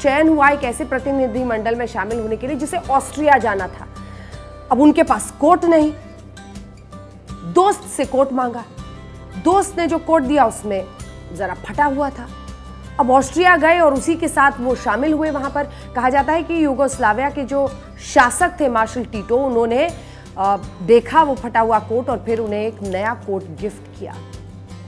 चयन हुआ एक ऐसे प्रतिनिधिमंडल में शामिल होने के लिए जिसे ऑस्ट्रिया जाना था। अब उनके पास कोट नहीं, दोस्त से कोट मांगा, दोस्त ने जो कोट दिया उसमें जरा फटा हुआ था। अब ऑस्ट्रिया गए और उसी के साथ वो शामिल हुए। वहां पर कहा जाता है कि यूगोस्लाविया के जो शासक थे मार्शल टीटो, उन्होंने देखा वो फटा हुआ कोट और फिर उन्हें एक नया कोट गिफ्ट किया।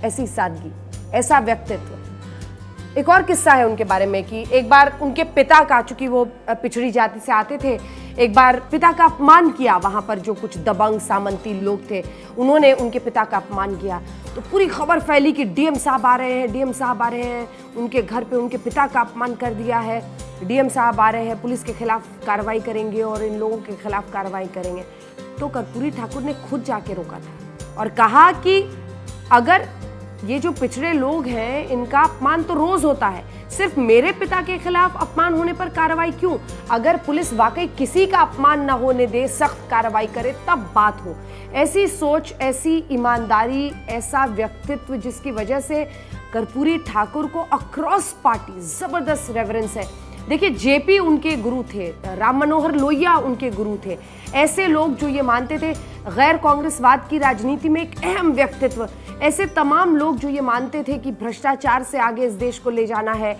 ऐसी सादगी, ऐसा व्यक्तित्व। एक और किस्सा है उनके बारे में कि एक बार उनके पिता का, चूंकि वो पिछड़ी जाति से आते थे, एक बार पिता का अपमान किया। वहां पर जो कुछ दबंग सामंती लोग थे उन्होंने उनके पिता का अपमान किया, तो पूरी खबर फैली कि डीएम साहब आ रहे हैं, डीएम साहब आ रहे हैं, उनके घर पे उनके पिता का अपमान कर दिया है, डीएम साहब आ रहे हैं, पुलिस के खिलाफ कार्रवाई करेंगे और इन लोगों के खिलाफ कार्रवाई करेंगे। तो कर्पूरी ठाकुर ने खुद जाके रोका था और कहा कि अगर ये जो पिछड़े लोग हैं इनका अपमान तो रोज होता है, सिर्फ मेरे पिता के खिलाफ अपमान होने पर कार्रवाई क्यों? अगर पुलिस वाकई किसी का अपमान न होने दे, सख्त कार्रवाई करे तब बात हो। ऐसी सोच, ऐसी ईमानदारी, ऐसा व्यक्तित्व जिसकी वजह से कर्पूरी ठाकुर को अक्रॉस पार्टी जबरदस्त रेफरेंस है। देखिए, जेपी उनके गुरु थे, राम मनोहर लोहिया उनके गुरु थे। ऐसे लोग जो ये मानते थे गैर कांग्रेसवाद की राजनीति में एक अहम व्यक्तित्व, ऐसे तमाम लोग जो ये मानते थे कि भ्रष्टाचार से आगे इस देश को ले जाना है।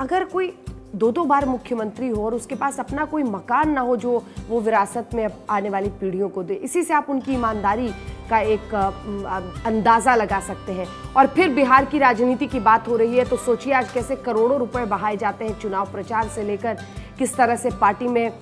अगर कोई दो बार मुख्यमंत्री हो और उसके पास अपना कोई मकान ना हो जो वो विरासत में आने वाली पीढ़ियों को दे, इसी से आप उनकी ईमानदारी का एक अंदाज़ा लगा सकते हैं। और फिर बिहार की राजनीति की बात हो रही है तो सोचिए आज कैसे करोड़ों रुपए बहाए जाते हैं चुनाव प्रचार से लेकर, किस तरह से पार्टी में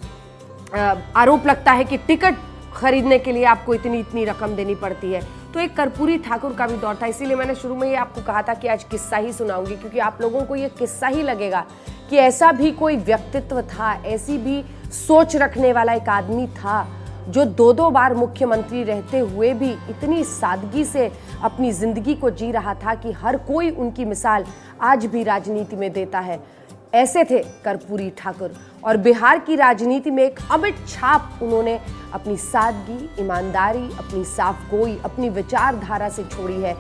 आरोप लगता है कि टिकट खरीदने के लिए आपको इतनी रकम देनी पड़ती है। तो एक कर्पूरी ठाकुर का भी दौर था। इसीलिए मैंने शुरू में ही आपको कहा था कि आज किस्सा ही सुनाऊंगी, क्योंकि आप लोगों को ये किस्सा ही लगेगा कि ऐसा भी कोई व्यक्तित्व था, ऐसी भी सोच रखने वाला एक आदमी था जो दो बार मुख्यमंत्री रहते हुए भी इतनी सादगी से अपनी जिंदगी को जी रहा था कि हर कोई उनकी मिसाल आज भी राजनीति में देता है। ऐसे थे कर्पूरी ठाकुर और बिहार की राजनीति में एक अमिट छाप उन्होंने अपनी सादगी, ईमानदारी, अपनी साफगोई, अपनी विचारधारा से छोड़ी है।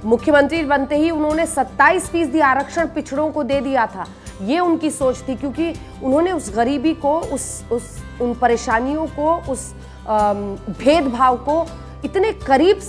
मुख्यमंत्री बनते ही उन्होंने 27% आरक्षण पिछड़ों को दे दिया था। ये उनकी सोच थी, क्योंकि उन्होंने उस गरीबी को, उन परेशानियों को, उस भेदभाव को इतने करीब